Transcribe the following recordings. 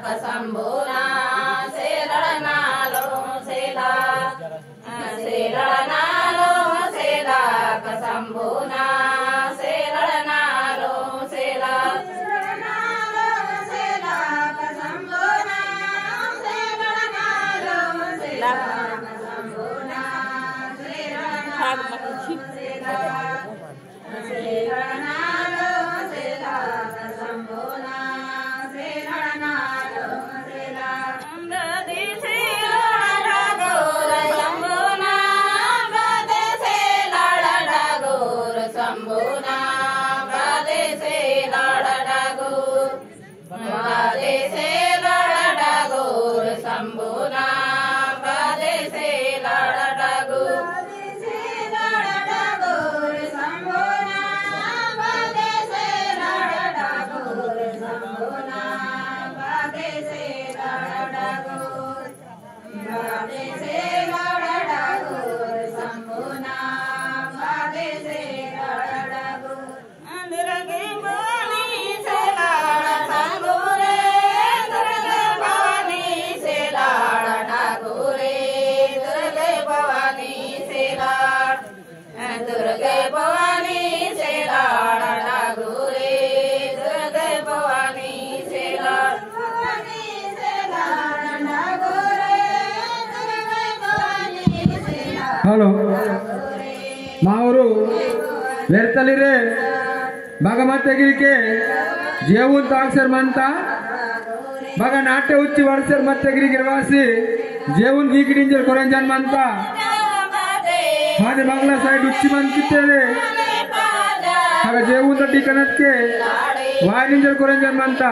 Kasam hello ಮಾವರು ಬೇರ್ತಲಿರೆ ಭಗಮತ್ತಗಿರಿಕೆ ಜೇವೂನ್ ತಾಕ್ಸರ್ ಮಂತ ಭಗ ನಾಟ್ಯ ಉಚ್ಚಿ ವರ್ಷರ್ ಮತ್ತಗಿರಿ ಗಿರವಾಸಿ ಜೇವೂನ್ ಗೀಗಿಡಿಂಜರ್ ಕೊರಂಜನ್ ಮಂತ ಹಾಗೆ ಬಾಗ್ಲಾ ಸೈಡ್ ಉಚ್ಚಿ ಮಂತಿತ್ತೇವೆ ಆಗ ಜೇವೂನ್ ತಟ್ಟಿ ಕನತ್ಕೆ ವಾರಿಂಜರ್ ಕೊರಂಜನ್ ಮಂತ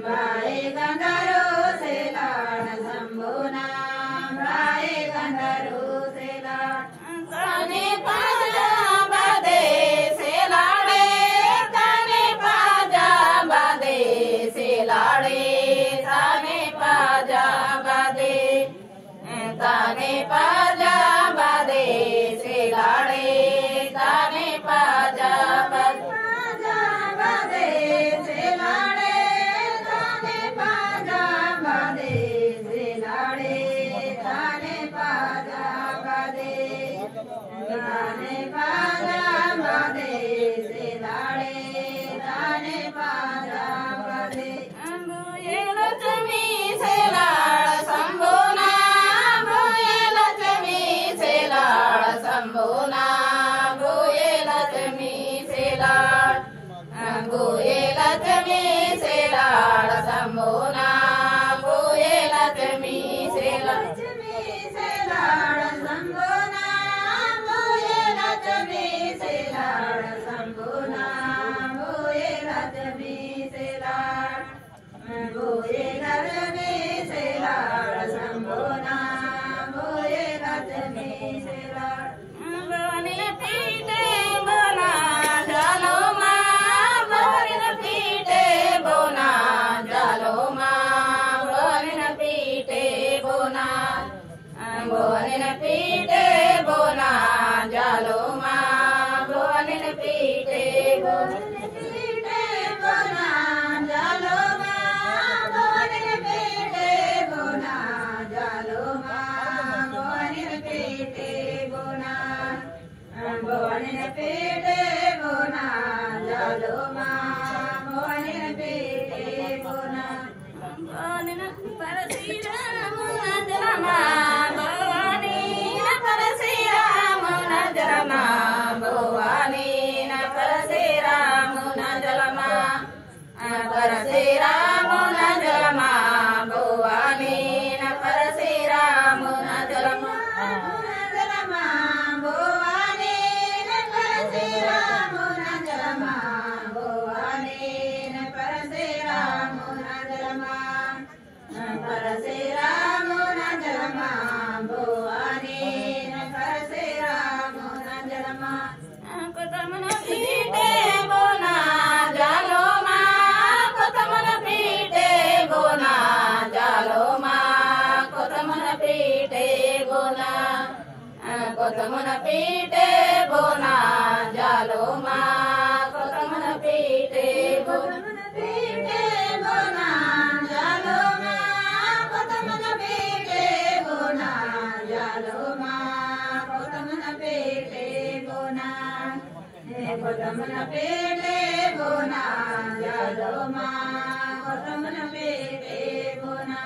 Bye. कोतमन पीटे बोना जालो माँ कोतमन पीटे बोना जालो माँ कोतमन पीटे बोना जालो माँ कोतमन पीटे बोना कोतमन पीटे बोना जालो माँ कोतमन पीटे बोना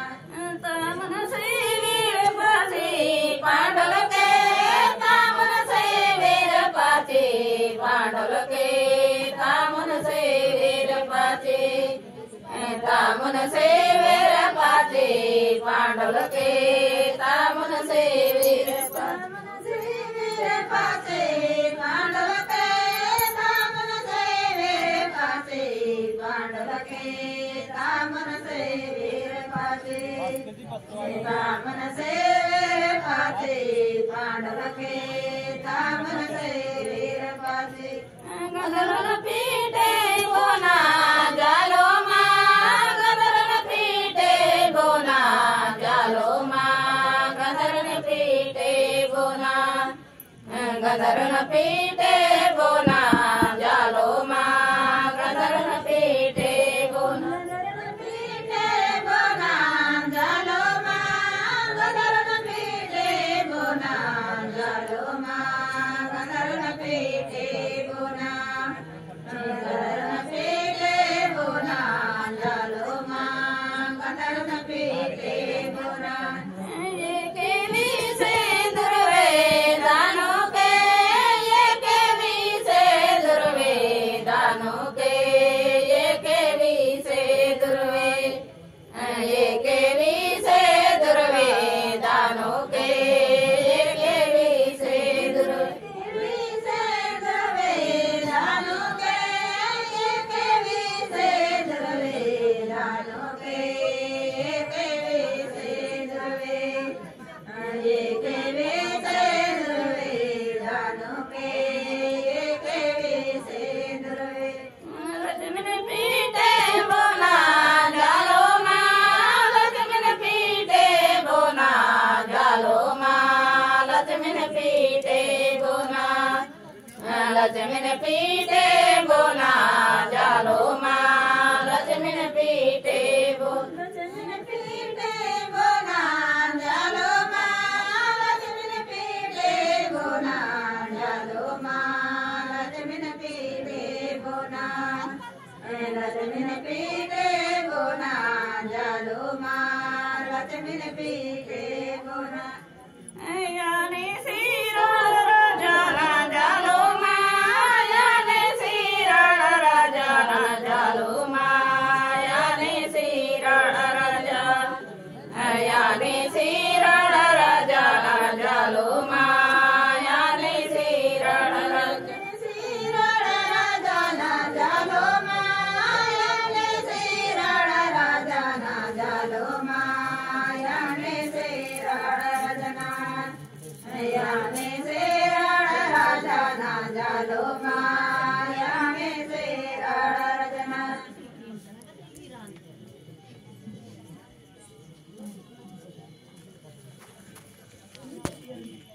तमन से वीर पासी पांडल के तामन से वीर पासी पांडल के तामन से वीर पासी तामन से वीर पासी पांडल के तामन से वीर पासी पांडल के तामन से वीर पासी पांडल के तामन से वीर पासी तामन से वीर पासी पांडल के तामन से वीर पासी गदरन पीटे बोना जालो माँ गदरन पीटे बोना जालो माँ गदरन पीटे बोना गदरन पीटे बोना जालो माँ गदरन पीटे बोना जालो माँ गदरन पीटे बोना जालो माँ गदरन पीटे बोना गदरन पीटे बोना जालो माँ गदरन पीटे बोना ये केवी से दुर्वे दानों के ये केवी से दुर्वे दानों के ये केवी से दुर्वे ये केवी से दुर्वे दानों के ये केवी से दुर्वे दानों के ये केवी से दुर्वे दानों के ये केवी से दुर्वे ये केवी से दुर्वे दानों के ये केवी से दुर्वे लक्ष्मण पीटे बोना जालो माँ लक्ष्मण पीटे बोना जालो माँ लक्ष्मण पीटे बोना लक्ष्मण पीटे बोना जालो माँ लक्ष्मण पीटे बोना लक्ष्मण पीटे बोना जालो माँ लक्ष्मण पीटे बोना जालो माँ लक्ष्मण पीटे बोना लक्ष्मण पीटे बोना जालो माँ लक्ष्मण पीटे बोना याने सिरा राजा जालो माँ याने सिरा राजा जालो माँ याने सिरा राजा याने सिरा राजा जालो माँ याने सिरा राजा जालो माँ याने सिरा राजा जालो माँ याने सिरा राजा याने सिरा राजा जालो माँ याने सिरा राजा